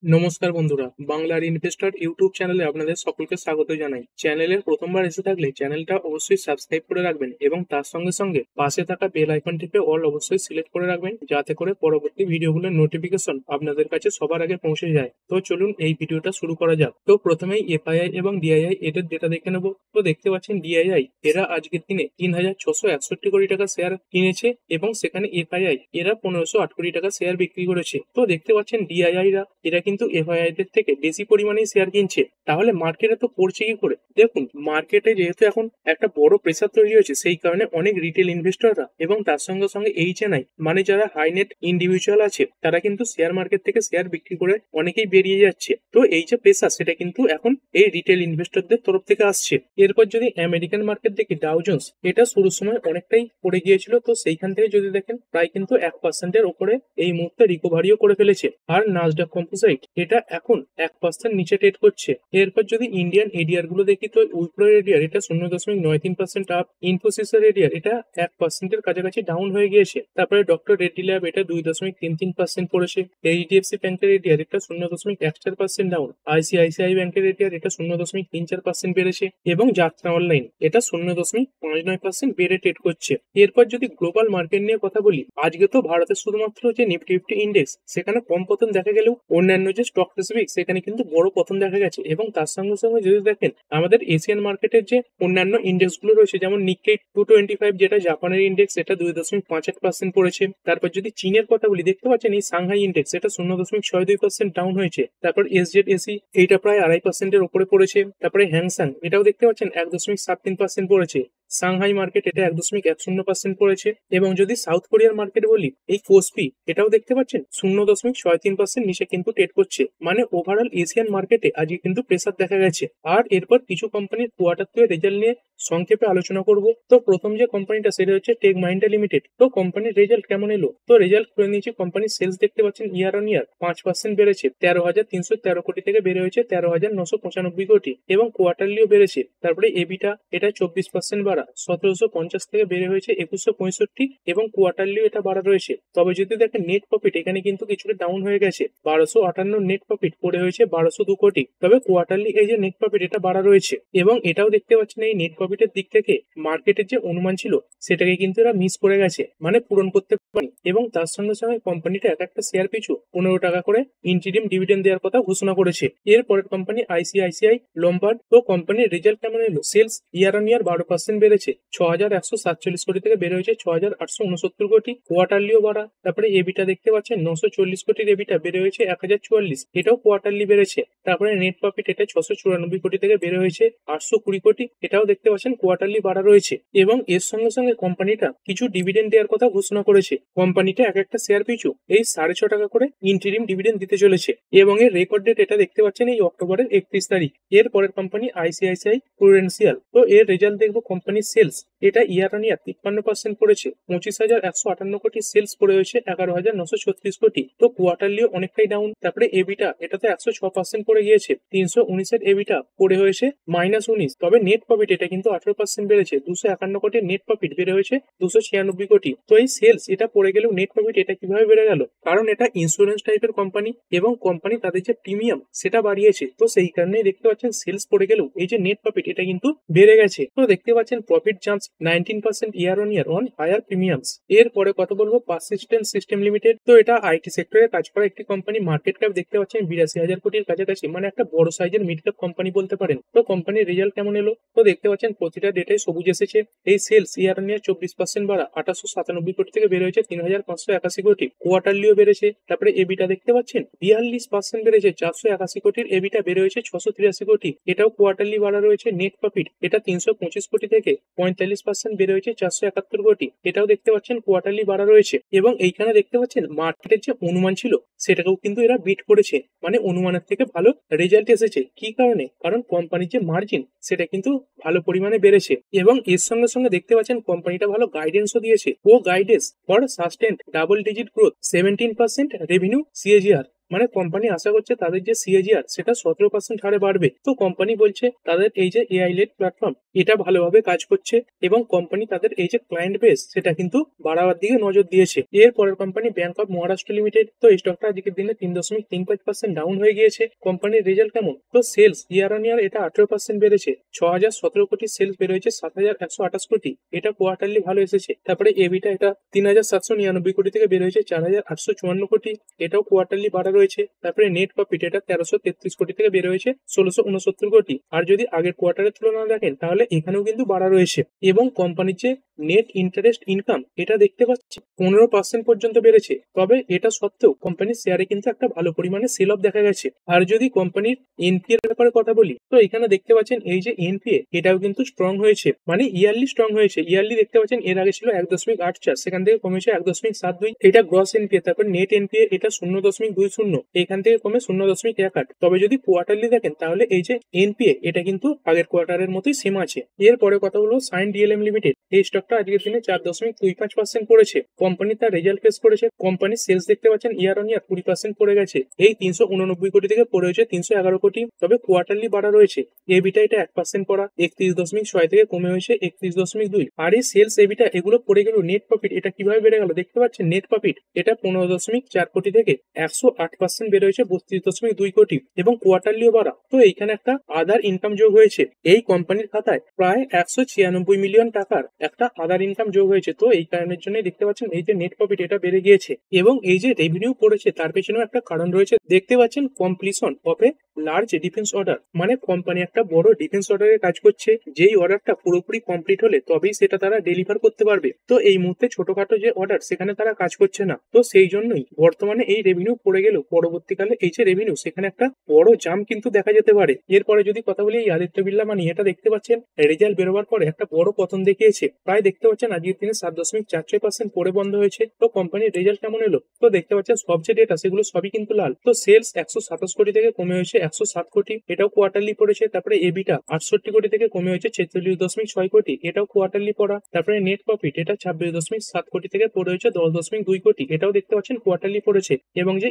নমস্কার বন্ধুরা, বাংলার ইনভেস্টর ইউটিউব চ্যানেলে আপনাদের সকলকে স্বাগত জানাই। চ্যানেলের প্রথমবার এসে থাকলে চ্যানেলটা অবশ্যই সাবস্ক্রাইব করে রাখবেন এবং তার সঙ্গে সঙ্গে পাশে থাকা বেল আইকন টিপে অল অবশ্যই সিলেক্ট করে রাখবেন, যাতে করে পরবর্তী ভিডিওগুলোর নোটিফিকেশন আপনাদের কাছে সবার আগে পৌঁছে যায়। তো চলুন এই ভিডিওটা শুরু করা যাক। তো প্রথমেই এফআইআই এবং ডিআইআই এদের ডেটা দেখে নেব। তো দেখতে পাচ্ছেন ডিআইআই এরা আজকের দিনে 3,661 কোটি টাকা শেয়ার কিনেছে এবং সেখানে এফআইআই এরা 1,508 কোটি টাকা শেয়ার বিক্রি করেছে। তো দেখতে পাচ্ছেন এরা কিন্তু এফআইআই দের থেকে বেশি পরিমাণে শেয়ার কিনছে। তাহলে মার্কেটে তো পড়ছে কি করে? দেখুন, মার্কেটে যেহেতু এখন একটা বড় প্রেসার তৈরি হয়েছে, সেই কারণে অনেক রিটেল ইনভেস্টররা এবং তার সঙ্গে সঙ্গে এইচএনআই মানে যারা হাই নেট ইন্ডিভিজুয়াল আছে তারা কিন্তু শেয়ার মার্কেট থেকে শেয়ার বিক্রি করে অনেকেই বেরিয়ে যাচ্ছে। তো এই যে প্রেসার, সেটা কিন্তু এখন এই রিটেল ইনভেস্টরদের তরফ থেকে আসছে। এরপর যদি আমেরিকান মার্কেট দেখি, ডাও জোন্স এটা শুরুর সময় অনেকটাই পড়ে গিয়েছিল। তো সেইখান থেকে যদি দেখেন, প্রায় কিন্তু 1% উপরে এই মুহূর্তে রিকভারিও করে ফেলেছে। আর নাসডাক কম্পোজিট এটা এখন 1% নিচে ট্রেড করছে। এরপর যদি ইন্ডিয়ান এডিআর গুলো দেখি, তো উইপ্রো এডিআর এটা 0.93% আপ, ইনফোসিসের এডিআর এটা 1% কাছাকাছি ডাউন হয়ে গিয়েছে। তারপরে ডক্টর রেড্ডি ল্যাব এটা 2.33% পড়েছে। এইচডিএফসি ব্যাংকের এডিআর এটা 0.14% ডাউন, আইসিআইসিআই ব্যাংকের এডিআর এটা 0.34% বেড়েছে এবং যাত্রা অনলাইন এটা 0.59% বেড়ে ট্রেড করছে। এরপর যদি গ্লোবাল মার্কেট নিয়ে কথা বলি, আজকে তো ভারতের শুধুমাত্র যে নিফটি ফিফটি ইন্ডেক্স সেখানে কম পতন দেখা গেলেও অন্যান্য যে স্টক স্পেসিফিক সেখানে কিন্তু বড় পতন দেখা গেছে। এবং তার সঙ্গে সঙ্গে যদি দেখেন, আমাদের এশিয়ান মার্কেটের যে অন্যান্য ইন্ডেক্স গুলো রয়েছে, যেমন নিক্কেই 225 যেটা জাপানের ইন্ডেক্স এটা 2.58% পড়েছে। তারপর যদি চীনের কথা বলি, দেখতে পাচ্ছেন এই সাংহাই ইন্ডেক্স এটা 0.62% ডাউন হয়েছে। তারপর এসজেড এসি এইটা প্রায় 2.5%-এর উপরে পড়েছে। তারপরে হ্যাংসাং এটাও দেখতে পাচ্ছেন 1.73% পড়েছে। সাংহাই মার্কেট এটা 1.10% পড়েছে। এবং যদি সাউথ কোরিয়ার মার্কেট বলি, এই কোসপি এটাও দেখতে পাচ্ছেন 0.63% নিচে কিন্তু ট্রেড করছে। মানে ওভারঅল এশিয়ান মার্কেটে আজকে কিন্তু প্রেসার দেখা গেছে। আর এরপর কিছু কোম্পানির কোয়ার্টার টু রেজাল্ট নিয়ে সংক্ষেপে আলোচনা করব। তো প্রথম যে কোম্পানিটা সেটা হচ্ছে টেক মাহিন্দ্রা লিমিটেড। তো কোম্পানির রেজাল্ট কেমন এলো? তো রেজাল্ট করে নিয়েছি। কোম্পানির সেলস দেখতে পাচ্ছেন ইয়ার অন ইয়ার 5% বেড়েছে, 13,313 কোটি থেকে বেড়ে হয়েছে 13,995 কোটি। এবং কোয়ার্টারলিও বেড়েছে। তারপরে এবিটা এটা 24% বাড়া, 1,750 থেকে বেড়ে হয়েছে 2,165 এবং কোয়ার্টারলিও এটা বাড়া রয়েছে। তবে যদি দেখেন নেট প্রফিট এখানে কিন্তু কিছুটা ডাউন হয়ে গেছে, 1258 নেট প্রফিট পড়ে হয়েছে 1202 কোটি। তবে কোয়ার্টারলি এই যে নেট প্রফিট এটা বাড়া রয়েছে। এবং এটাও দেখতে পাচ্ছেন এই নেট প্রফিটের দিক থেকে মার্কেটের যে অনুমান ছিল সেটাকে কিন্তু এরা মিস করে গেছে, মানে পূরণ করতে পারেনি। এবং তার সঙ্গে সঙ্গে কোম্পানিটা এক একটা শেয়ার পিছু 15 টাকা করে ইন্টিরিম ডিভিডেন্ড দেওয়ার কথা ঘোষণা করেছে। এর পরের কোম্পানি আইসিআইসিআই লম্বার্ড। তো কোম্পানির রেজাল্ট কেমন এলো? সেলস ইয়ার অন ইয়ার 12% বেড়েছে, 6,147 কোটি থেকে বেড়ে হয়েছে 6,869 কোটি। কোয়ার্টারলিও বাড়া। তারপরে এবিটা দেখতে পাচ্ছেন 940 কোটির এবিটা বেড়ে হয়েছে 1,044, এটাও কোয়ার্টারলি বেড়েছে। তারপরে নেট প্রফিট এটা 694 কোটি থেকে বেড়ে হয়েছে 820 কোটি, এটাও দেখতে পাচ্ছেন কোয়ার্টারলি বাড়া রয়েছে। এবং এর সঙ্গে সঙ্গে কোম্পানিটা কিছু ডিভিডেন্ড দেওয়ার কথা ঘোষণা করেছে। কোম্পানিটা এক একটা শেয়ার পিছু এই 6.5 টাকা করে ইন্টিরিম ডিভিডেন্ড দিতে চলেছে। এবং এর রেকর্ড ডেট এটা দেখতে পাচ্ছেন এই অক্টোবরের 31 তারিখ। এর পরের কোম্পানি আইসিআইসিআই প্রুডেন্সিয়াল। তো এর রেজাল্ট দেখবো। কোম্পানির সেলস এটা ইয়ার অন ইয়ার 53% পড়েছে, 25,158 কোটি। সেলস পড়ে হয়েছে 11,936 কোটি। তো কোয়ার্টারলিও অনেকটাই ডাউন। তারপরে এবিটা এটাতে 106% পড়ে গিয়েছে, 319-এর এবিটা পড়ে হয়েছে -19। তবে নেট প্রফিট এটা কিন্তু 18% বেড়েছে, 251 কোটির নেট প্রফিট বেড়ে হয়েছে 296 কোটি। তো এই সেলস এটা পড়ে গেলেও নেট প্রফিট এটা কিভাবে বেড়ে গেল? কারণ এটা ইন্স্যুরেন্স টাইপের কোম্পানি এবং কোম্পানি তাদের যে প্রিমিয়াম সেটা বাড়িয়েছে। তো সেই কারণেই দেখতে পাচ্ছেন সেলস পড়ে গেলেও এই যে নেট প্রফিট এটা কিন্তু বেড়ে গেছে। তো দেখতে পাচ্ছেন profit jumps 19% year on year on higher premiums. এরপরে কথা বলবো পারসিস্টেন্ট সিস্টেম লিমিটেড। তো এটা আইটি সেক্টরে কাজ করা একটি কোম্পানি। মার্কেট ক্যাপ দেখতে পাচ্ছেন 82,000 কোটির কাছাকাছি, মানে একটা বড় সাইজের মিড ক্যাপ কোম্পানি বলতে পারেন। তো কোম্পানির রেজাল্ট কেমন এলো? তো দেখতে পাচ্ছেন প্রতিটা ডেটাই সবুজ এসেছে। এই সেলস ইয়ার অন ইয়ার 24% বাড়া, 897 কোটি থেকে বেড়ে হয়েছে 3,581 কোটি। কোয়ার্টারলিও বেড়েছে। তারপরে এবিটা দেখতে পাচ্ছেন 42% বেড়েছে, 481 কোটির এবিটা বেড়ে হয়েছে 683 কোটি, এটাও কোয়ার্টারলি বাড়া রয়েছে। নেট প্রফিট এটা 325 কোটি থেকে 45% বেড়ে হয়েছে 471 কোটি, এটাও দেখতে পাচ্ছেন কোয়ার্টারলি বাড়া রয়েছে। এবং এইখানে দেখতে পাচ্ছেন মার্কেটের যে অনুমান ছিল সেটাকেও কিন্তু এরা বিট করেছে, মানে অনুমানের থেকে ভালো রেজাল্ট এসেছে। কি কারণে? কারণ কোম্পানির যে মার্জিন সেটা কিন্তু ভালো পরিমাণে বেড়েছে। এবং এর সঙ্গে সঙ্গে দেখতে পাচ্ছেন কোম্পানিটা ভালো গাইডেন্সও দিয়েছে। ও guidance for sustained double digit growth, 17% revenue CAGR. মানে কোম্পানি আশা করছে তাদের যে সিএজিআর সেটা 17% হারে বাড়বে। তো কোম্পানি বলছে তাদের এই যে এআই লেড প্ল্যাটফর্ম এটা ভালোভাবে কাজ করছে এবং কোম্পানি তাদের এই যে ক্লায়েন্ট বেস সেটা কিন্তু বাড়াবার দিকে নজর দিয়েছে। এর পরের company bank of Maharashtra limited. তো এই স্টকটা আজকের দিনে 3.35% ডাউন হয়ে গিয়েছে। কোম্পানির রেজাল্ট কেমন? তো সেলস ইয়ার অন ইয়ার এটা 18% বেড়েছে, 6017 কোটি সেলস বেড়েছে 7128 কোটি, এটা কোয়ার্টারলি ভালো এসেছে। তারপরে এবিটা এটা 3799 কোটি থেকে বের হয়েছে 4854 কোটি, এটাও কোয়ার্টারলি বাড়া রয়েছে। তারপরে নেট প্রফিট এটা 1333 কোটি থেকে বের হয়েছে 1669 কোটি। আর যদি আগের কোয়ার্টারের তুলনা দেখেন তাহলে এখানেও কিন্তু বাড়া রয়েছে। এবং কোম্পানির যে নেট ইন্টারেস্ট ইনকাম এটা দেখতে পাচ্ছি 15% পর্যন্ত বেড়েছে। তবে এটা সত্ত্বেও কোম্পানির শেয়ারে কিন্তু একটা ভালো পরিমাণে সেল অফ দেখা গেছে। আর যদি কোম্পানির এনপিএ এর ব্যাপারে কথা বলি, তো এখানে দেখতে পাচ্ছেন এই যে এনপিএ এটাও কিন্তু স্ট্রং হয়েছে, মানে ইয়ারলি স্ট্রং হয়েছে। ইয়ারলি দেখতে পাচ্ছেন এর আগে ছিল 1.84, সেখান থেকে কমেছে 1.72, এটা গ্রস এনপিএ। তারপর নেট এনপিএ এটা 0.20, এখান থেকে কমে 0.18। তবে যদি কোয়ার্টারলি দেখেন তাহলে এই যে এনপিএ এটা কিন্তু আগের কোয়ার্টারের মতোই সেম আছে। এরপরে কথা হলো সাইন ডিএলএম লিমিটেড। এই স্টকটা আজকের দিনে 4.25% পড়েছে। কোম্পানি তার রেজাল্ট ফেস করেছে। কোম্পানির সেলস দেখতে পাচ্ছেন ইয়ার অন ইয়ার 20% পড়ে গেছে, এই 389 কোটি থেকে পড়ে হয়েছে 311 কোটি। তবে কোয়ার্টারলি বাড়া রয়েছে। এবিটা এটা 1% পড়া, 31.6 থেকে কমে হয়েছে 31.2। আর এই সেলস এবিটা এগুলো পড়ে গেল। নেট প্রফিট এটা কিভাবে বেড়ে গেল দেখতে পাচ্ছেন। নেট প্রফিট এটা 15.4 কোটি থেকে 108% বেড়ে হয়েছে 32.2 কোটি এবং কোয়ার্টারলিও বাড়া। তো এইখানে একটা আদার ইনকাম যোগ হয়েছে। এই কোম্পানির খাতায় প্রায় 196 মিলিয়ন টাকার একটা আদার ইনকাম যোগ হয়েছে। তো এই কারণের জন্য দেখতে পাচ্ছেন এই যে নেট প্রফিট এটা বেড়ে গিয়েছে এবং এই যে রেভিনিউ পড়েছে তার পেছনেও একটা কারণ রয়েছে। দেখতে পাচ্ছেন completion of a large defence order, মানে কোম্পানি একটা বড় ডিফেন্স অর্ডারে কাজ করছে। যেই অর্ডারটা পুরোপুরি কমপ্লিট হলে তবেই সেটা তারা ডেলিভার করতে পারবে। তো এই মুহূর্তে ছোটখাটো যে অর্ডার সেখানে তারা কাজ করছে না। তো সেই জন্যই বর্তমানে এই রেভিনিউ পড়ে গেল, পরবর্তীকালে এই যে রেভিনিউ সেখানে একটা বড় জাম্প কিন্তু দেখা যেতে পারে। এরপরে যদি কথা বলি এই আদিত্য বিড়লা মানি, এটা দেখতে পাচ্ছেন রেজাল্ট বেরোবার পরে একটা বড় পতন দেখিয়েছে। প্রায় দেখতে পাচ্ছেন আজকের দিনে 7.46% পড়ে বন্ধ হয়েছে। তো কোম্পানির রেজাল্ট কেমন এলো? তো দেখতে পাচ্ছেন সব যে ডেটা সেগুলো সবই কিন্তু লাল। তো সেলস 127 কোটি থেকে কমে হয়েছে 107 কোটি, এটাও কোয়ার্টারলি পড়েছে। তারপরে এবিটা 68 কোটি থেকে কমে হয়েছে 46.6 কোটি, এটাও কোয়ার্টারলি পড়া। তারপরে নেট প্রফিট এটা 26.7 কোটি থেকে পড়ে হয়েছে 10.2 কোটি, এটাও দেখতে পাচ্ছেন কোয়ার্টারলি পড়েছে। এবং যে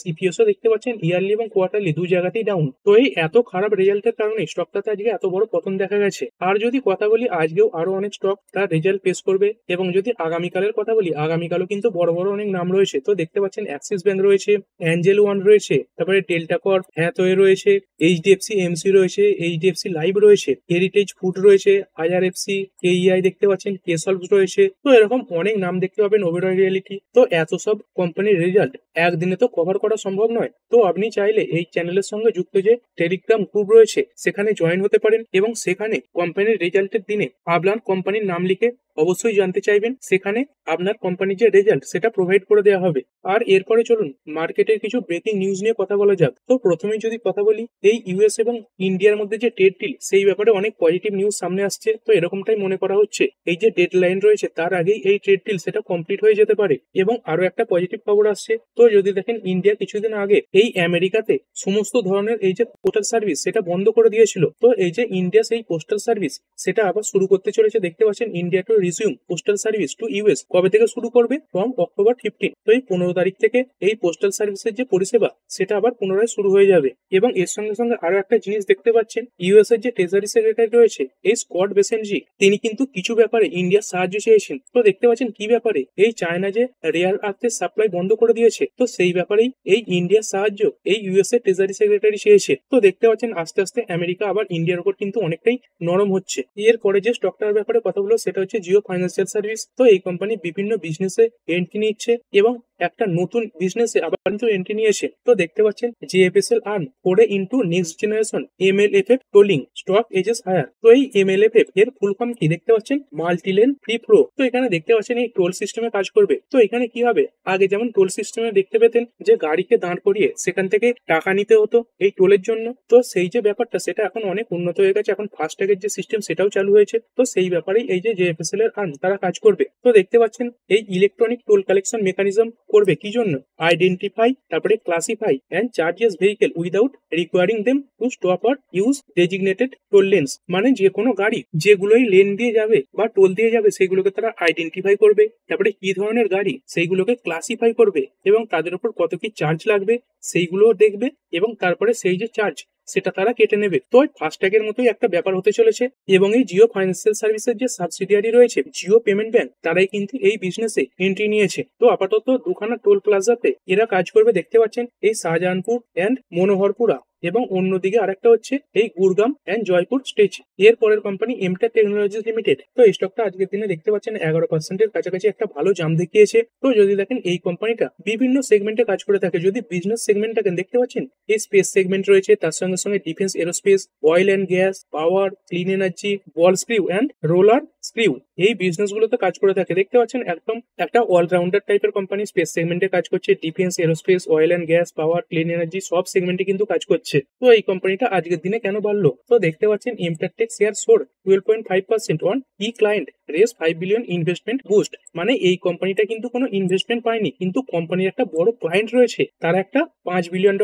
ইপিএসও দেখতে পাচ্ছেন ইয়ারলি এবং কোয়ার্টারলি দুই জায়গাতেই ডাউন। তো এই এত খারাপ রেজাল্টের কারণে স্টকটাতে আজকে এত বড় পতন দেখা গেছে। আর যদি কথা বলি আজকেও আরো অনেক স্টক তার রেজাল্ট পেশ করবে। এবং যদি আগামীকালের কথা বলি, আগামীকালও কিন্তু বড় বড় অনেক নাম রয়েছে। তো দেখতে পাচ্ছেন অ্যাক্সিস ব্যাংক রয়েছে, অ্যাঞ্জেল ওয়ান রয়েছে, তারপরে ডেল্টা কর্প, হ্যাথওয়ে রয়েছে, এইচডিএফসি এমসি রয়েছে, এইচডিএফসি লাইভ রয়েছে, হেরিটেজ ফুড রয়েছে, আইআরএফসি, কেইআই দেখতে পাচ্ছেন, কেসলভ রয়েছে। তো এরকম অনেক নাম দেখতে পাবেন, ওবেরয় রিয়েলিটি। তো এত সব কোম্পানির রেজাল্ট একদিনে তো কভার করা সম্ভব নয়। তো আপনি চাইলে এই চ্যানেলের সঙ্গে যুক্ত যে টেলিগ্রাম গ্রুপ রয়েছে সেখানে জয়েন হতে পারেন এবং সেখানে কোম্পানির রেজাল্টের দিনে আপনার কোম্পানির নাম লিখে অবশ্যই জানতে চাইবেন। সেখানে আপনার কোম্পানির যে রেজাল্ট সেটা প্রোভাইড করে দেওয়া হবে। আর এরপরে চলুন মার্কেটের কিছু ব্রেকিং নিউজ নিয়ে কথা বলা যাক। তো প্রথমেই যদি কথা বলি এই ইউএস এবং ইন্ডিয়ার মধ্যে যে ট্রেড ডিল সেই ব্যাপারে অনেক পজিটিভ নিউজ সামনে আসছে। তো এরকমটাই মনে করা হচ্ছে এই যে ডেডলাইন রয়েছে তার আগেই এই ট্রেড ডিল সেটা কমপ্লিট হয়ে যেতে পারে। এবং আরো একটা পজিটিভ খবর আসছে। তো যদি দেখেন ইন্ডিয়া কিছুদিন আগে এই আমেরিকাতে সমস্ত ধরনের এই যে পোস্টাল সার্ভিস সেটা বন্ধ করে দিয়েছিল। তো এই যে ইন্ডিয়া সেই পোস্টাল সার্ভিস সেটা আবার শুরু করতে চলেছে। দেখতে পাচ্ছেন India to resume postal service to US কবে থেকে শুরু করবে? From October 15। তো এই 15 তারিখ থেকে এই পোস্টাল সার্ভিসের যে পরিষেবা সেটা আবার পুনরায় শুরু হয়ে যাবে। এবং এর সঙ্গে সঙ্গে আরো একটা জিনিস দেখতে পাচ্ছেন, ইউএস এর যে ট্রেজারি সেক্রেটারি রয়েছে এই স্কট বেসেনজি, তিনি কিন্তু কিছু ব্যাপারে ইন্ডিয়ার সাহায্য চেয়েছেন। তো দেখতে পাচ্ছেন কি ব্যাপারে? এই চায়না যে রেয়ার আর্থের সাপ্লাই বন্ধ করে দিয়েছে, তো সেই ব্যাপারেই এই ইন্ডিয়ার সাহায্য এই ইউএস এর ট্রেজারি সেক্রেটারি চেয়েছে। তো দেখতে পাচ্ছেন আস্তে আস্তে আমেরিকা আবার ইন্ডিয়ার উপর কিন্তু অনেকটাই নরম হচ্ছে। এরপরে যে স্টকটার ব্যাপারে কথা বলবো সেটা হচ্ছে জিও ফাইন্যান্সিয়াল সার্ভিস। তো এই কোম্পানি বিভিন্ন বিজনেসে এন্ট্রি নিচ্ছে এবং একটা নতুন বিজনেসে আবার কিন্তু এন্ট্রি নিয়েছে। তো দেখতে পাচ্ছেন জিএফএসএল আর্ন ফোরে into next generation এমএলএফএফ টোলিং stock edges higher. তো এই এমএলএফএফ এর ফুল ফর্ম কি দেখতে পাচ্ছেন? মাল্টিলেন ফ্রি ফ্লো। তো এখানে দেখতে পাচ্ছেন এই টোল সিস্টেমে কাজ করবে। তো এখানে কি হবে? আগে যেমন টোল সিস্টেমে দেখতে পেতেন যে গাড়িকে দাঁড় করিয়ে সেখান থেকে টাকা নিতে হতো এই টোলের জন্য। তো সেই যে ব্যাপারটা সেটা এখন অনেক উন্নত হয়ে গেছে। এখন ফাস্ট্যাগের যে সিস্টেম সেটাও চালু হয়েছে। তো সেই ব্যাপারেই এই যে জেএফএসএল এর আর্ন তারা কাজ করবে। তো দেখতে পাচ্ছেন এই ইলেকট্রনিক টোল কালেকশন মেকানিজম করবে কি জন্য? আইডেন্টিফাই, তারপরে classify and charges vehicle without recurring them to stop or use designated toll lens. মানে যে কোনো গাড়ি যেগুলোই লেন দিয়ে যাবে বা টোল দিয়ে যাবে সেগুলোকে তারা আইডেন্টিফাই করবে, তারপরে কি ধরনের গাড়ি সেইগুলোকে ক্লাসিফাই করবে এবং তাদের উপর কত কি চার্জ লাগবে সেইগুলোও দেখবে, এবং তারপরে সেই যে চার্জ সেটা তারা কেটে নেবে। তো ফাস্ট্যাগের মতোই একটা ব্যাপার হতে চলেছে। এবং এই জিও ফাইন্যান্সিয়াল সার্ভিসের যে সাবসিডিয়ারি রয়েছে জিও পেমেন্ট ব্যাংক, তারাই কিন্তু এই বিজনেসে এন্ট্রি নিয়েছে। তো আপাতত দুখানা টোল প্লাজাতে এরা কাজ করবে দেখতে পাচ্ছেন, এই শাহজাহানপুর অ্যান্ড মনোহরপুরা, এবং অন্যদিকে আরেকটা হচ্ছে এই গুরগাম অ্যান্ড জয়পুর স্টেজ। এর পরের কোম্পানি এমটেক টেকনোলজিস লিমিটেড। তো এই স্টকটা আজকের দিনে দেখতে পাচ্ছেন 11% কাছাকাছি একটা ভালো জাম দেখিয়েছে। তো যদি দেখেন এই কোম্পানিটা বিভিন্ন সেগমেন্টে কাজ করে থাকে, যদি বিজনেস সেগমেন্টটাকে দেখতে পাচ্ছেন এই স্পেস সেগমেন্ট রয়েছে, তার সঙ্গে সঙ্গে defence aerospace, oil and gas, power, clean energy, ball স্ক্রিউ and roller স্ক্রিউ, এই বিজনেস গুলোতে কাজ করে থাকে। দেখতে পাচ্ছেন একদম একটা অলরাউন্ডার টাইপের কোম্পানি, স্পেস সেগমেন্টে কাজ করছে, defence aerospace, oil and gas, power, clean energy সব সেগমেন্টে কিন্তু কাজ করছে। তো এই কোম্পানিটা আজকের দিনে কেন বাড়লো? তো দেখতে পাচ্ছেন এমটেক শেয়ার সোর 12.5% অন ই client raise 5 billion investment boost. মানে এই কোম্পানিটা কিন্তু কোনো ইনভেস্টমেন্ট পায়নি, কিন্তু কোম্পানির একটা বড় ক্লায়েন্ট রয়েছে, তারা একটা $5 বিলিয়ন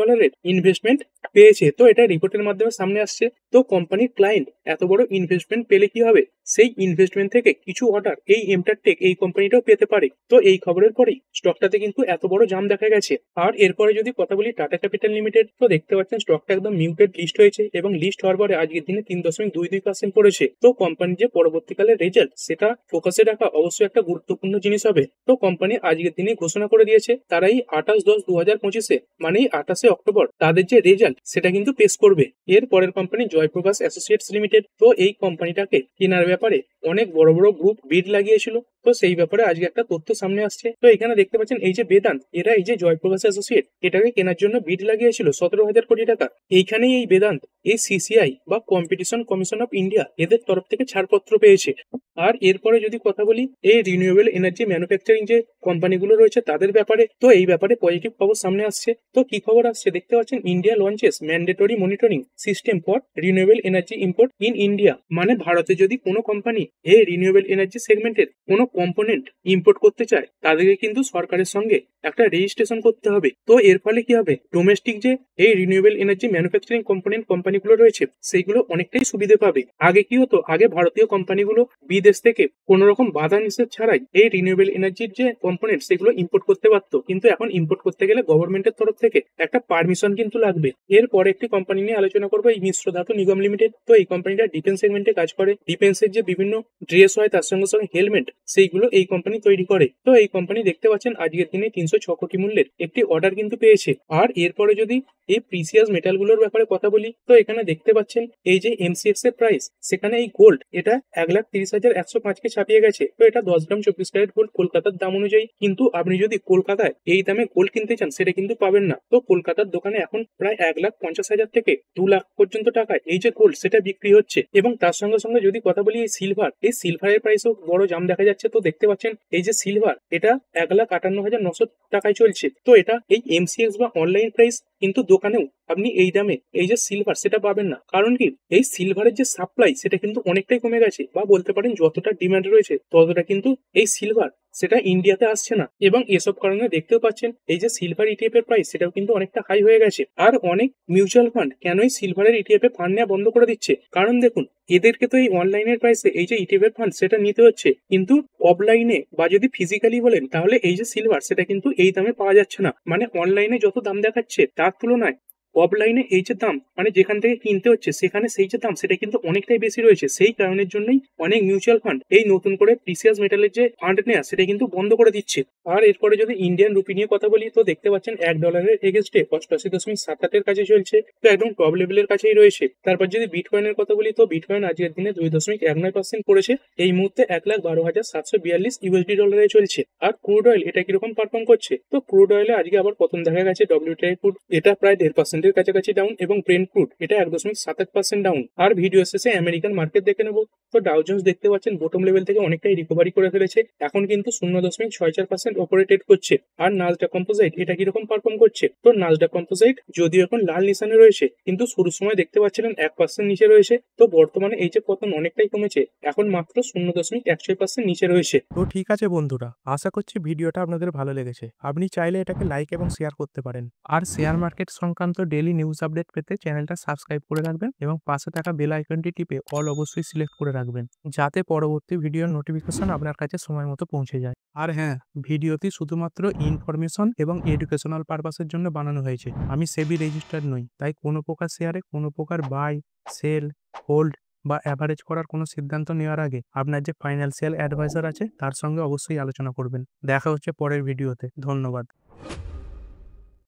ইনভেস্টমেন্ট পেয়েছে। তো এটা রিপোর্টের মাধ্যমে সামনে আসছে। তো কোম্পানির ক্লায়েন্ট এত বড় ইনভেস্টমেন্ট পেলে কি হবে, সেই ইনভেস্টমেন্ট থেকে কিছু অর্ডার এই এমটেক এই কোম্পানিটাও পেতে পারে। তো এই খবরের পরেই স্টকটাতে কিন্তু এত বড় জাম দেখা গেছে। আর এরপরে যদি কথা বলি টাটা ক্যাপিটাল লিমিটেড, তো দেখতে পাচ্ছেন স্টকটা একদম মিউটেড লিস্ট হয়েছে, এবং লিস্ট হওয়ার পরে আজকের দিনে 3.22% পড়েছে। তো কোম্পানির যে পরবর্তীকালে রেজাল্ট সেটা ফোকাসে রাখা অবশ্যই একটা গুরুত্বপূর্ণ জিনিস হবে। তো কোম্পানি আজকের দিনে ঘোষণা করে দিয়েছে তারা এই 28/10/2025 মানে 28 অক্টোবর তাদের যে রেজাল্ট সেটা কিন্তু পেশ করবে। এর পরের কোম্পানি জয়প্রকাশ অ্যাসোসিয়েটস লিমিটেড। তো এই কোম্পানিটাকে কেনার ব্যাপারে অনেক বড় বড় গ্রুপ বিড লাগিয়েছিল, তো সেই ব্যাপারে আজকে একটা তথ্য সামনে আসছে। তো এখানে দেখতে পাচ্ছেন এই যে বেদান্ত, এরা এই যে জয়প্রকাশ অ্যাসোসিয়েট এটাকে কেনার জন্য বিড লাগিয়েছিল 17,000 কোটি টাকা। এইখানেই এই বেদান্ত এই সিসিআই বা কম্পিটিশন কমিশন অফ ইন্ডিয়া এদের তরফ থেকে ছাড়পত্র পেয়েছে। আর এরপরে যদি কথা বলি এই রিনিউয়েবল এনার্জি ম্যানুফ্যাকচারিং যে কোম্পানিগুলো রয়েছে তাদের ব্যাপারে, তো এই ব্যাপারে পজিটিভ খবর সামনে আসছে। তো কি খবর আসছে দেখতে পাচ্ছেন, India launches mandatory monitoring system for renewable energy import in India. মানে ভারতে যদি কোনো কোম্পানি এই রিনিউয়েবল এনার্জি সেগমেন্টের কোনো কম্পোনেন্ট ইম্পোর্ট করতে চায় তাদেরকে কিন্তু সরকারের সঙ্গে একটা রেজিস্ট্রেশন করতে হবে। তো এর ফলে কি হবে, ডোমেস্টিক যে এই রিনিউয়েবল এনার্জি ম্যানুফ্যাকচারিং কম্পোনেন্ট কোম্পানিগুলো রয়েছে সেইগুলো অনেকটাই সুবিধে পাবে। আগে কি হতো, আগে ভারতীয় কোম্পানিগুলো বিদেশ থেকে কোনো রকম বাধা নিষেধ ছাড়াই এই রিনিউয়েবল এনার্জির যে কম্পোনেন্ট সেগুলো ইম্পোর্ট করতে পারতো, কিন্তু এখন ইম্পোর্ট করতে গেলে গভর্নমেন্টের তরফ থেকে একটা পারমিশন কিন্তু লাগবে। এরপরে একটি কোম্পানি নিয়ে আলোচনা করবো, এই মিশ্র ধাতু নিগম লিমিটেড। তো এই কোম্পানিটা ডিফেন্স সেগমেন্টে কাজ করে, ডিফেন্সের যে বিভিন্ন ড্রেস হয় তার সঙ্গে সঙ্গে হেলমেট সেইগুলো এই কোম্পানি তৈরি করে। তো এই কোম্পানি দেখতে পাচ্ছেন আজকের দিনে 306 কোটি মূল্যের একটি অর্ডার কিন্তু পেয়েছে। আর এরপরে যদি এই প্রিসিয়াস মেটালগুলোর ব্যাপারে কথা বলি, তো এখানে দেখতে পাচ্ছেন এই যে এমসিএক্স এর প্রাইস, সেখানে এই গোল্ড এটা 1,30,105-কে ছাপিয়ে গেছে। তো এটা 10 গ্রাম 24 ক্যারেট গোল্ড কলকাতার দাম অনুযায়ী, কিন্তু আপনি যদি কলকাতায় এই দামে গোল্ড কিনতে চান সেটা কিন্তু পাবেন না। তো কলকাতার দোকানে এখন প্রায় 1,50,000 থেকে 2 লাখ পর্যন্ত টাকায় এই যে গোল্ড সেটা বিক্রি হচ্ছে। এবং তার সঙ্গে সঙ্গে যদি কথা বলি এই সিলভারের প্রাইসও বড় জাম দেখা যাচ্ছে। তো দেখতে পাচ্ছেন এই যে সিলভার এটা 1,58,900 টাকায় চলছে। তো এটা এই এমসিএক্স বা অনলাইন প্রাইস, কিন্তু দোকানেও আপনি এই দামে এই যে সিলভার সেটা পাবেন না। কারণ কি, এই সিলভারের যে সাপ্লাই সেটা কিন্তু অনেকটাই কমে গেছে, বা বলতে পারেন যতটা ডিমান্ড রয়েছে ততটা কিন্তু এই সিলভার সেটা ইন্ডিয়াতে আসছে না। এবং এসব কারণে দেখতেও পাচ্ছেন এই যে সিলভার ইটিএফ এর প্রাইস সেটাও কিন্তু অনেকটা হাই হয়ে গেছে। আর অনেক মিউচুয়াল ফান্ড কেনই সিলভারের ইটিএফ এ ফান্ড নেওয়া বন্ধ করে দিচ্ছে, কারণ দেখুন এদেরকে তো এই অনলাইনের প্রাইসে এই যে ইটিএফ এর ফান্ড সেটা নিতে হচ্ছে, কিন্তু অফলাইনে বা যদি ফিজিক্যালি বলেন তাহলে এই যে সিলভার সেটা কিন্তু এই দামে পাওয়া যাচ্ছে না। মানে অনলাইনে যত দাম দেখাচ্ছে তার তুলনায় অফলাইনে এই যে দাম, মানে যেখান থেকে কিনতে হচ্ছে সেখানে সেই যে দাম সেটা কিন্তু অনেকটাই বেশি রয়েছে। সেই কারণের জন্যই অনেক মিউচুয়াল ফান্ড এই নতুন করে প্রিসিয়াস মেটালের যে ফান্ড নেওয়া সেটা কিন্তু বন্ধ করে দিচ্ছে। আর এরপরে যদি ইন্ডিয়ান রুপি নিয়ে কথা বলি, তো দেখতে পাচ্ছেন $1 এগেস্টে 88.78 কাছে চলছে, তো একদম টপ লেভেলের কাছেই রয়েছে। তারপর যদি বিটকয়েনের কথা বলি, তো বিটকয়েন আজকের দিনে 2.19% পড়েছে, এই মুহূর্তে 1,12,742 USD চলছে। আর ক্রুড অয়েল এটা কিরকম পারফর্ম করছে, তো ক্রুড অয়েলে আজকে আবার পতন দেখা গেছে। WTI ক্রুড এটা প্রায় 1.5% কাছাকাছি ডাউন, এবং ব্রেন্ট ক্রুড এটা 1.78% ডাউন। আর ভিডিও শেষে আমেরিকান মার্কেট দেখে নেব। তো ডাউ জোন্স দেখতে পাচ্ছেন বটম লেভেল থেকে অনেকটাই রিকভারি করে ফেলেছে, এখন কিন্তু 0.64% পয়েন্টের ওপরে ট্রেড করছে। আর নাসডাক কম্পোজিট এটা কিরকম পারফর্ম করছে? তো নাসডাক কম্পোজিট যদিও এখন লাল নিশানে রয়েছে, কিন্তু শুরুর সময় দেখতে পাচ্ছিলেন 1% নিচে রয়েছে। তো বর্তমানে এই যে পতন অনেকটাই কমেছে, এখন মাত্র 0.16% নিচে রয়েছে। তো ঠিক আছে বন্ধুরা, আশা করছি ভিডিওটা আপনাদের ভালো লেগেছে। আপনি চাইলে এটাকে লাইক এবং শেয়ার করতে পারেন। আর শেয়ার মার্কেট সংক্রান্ত ডেইলি নিউজ আপডেট পেতে চ্যানেলটা সাবস্ক্রাইব করে রাখবেন এবং পাশে থাকা বেল আইকনটি টিপে অল অবশ্যই সিলেক্ট করে রাখবেন, যাতে পরবর্তী ভিডিওর নোটিফিকেশন আপনার কাছে সময় মতো পৌঁছে যায়। আর হ্যাঁ, ভিডিওটি শুধুমাত্র ইনফরমেশন এবং এডুকেশনাল পারপাসের জন্য বানানো হয়েছে। আমি সেবি রেজিস্টার্ড নই, তাই কোনো প্রকার শেয়ারে কোনো প্রকার বাই, সেল, হোল্ড বা অ্যাভারেজ করার কোনো সিদ্ধান্ত নেওয়ার আগে আপনার যে ফাইন্যান্সিয়াল অ্যাডভাইজার আছে তার সঙ্গে অবশ্যই আলোচনা করবেন। দেখা হচ্ছে পরের ভিডিওতে। ধন্যবাদ।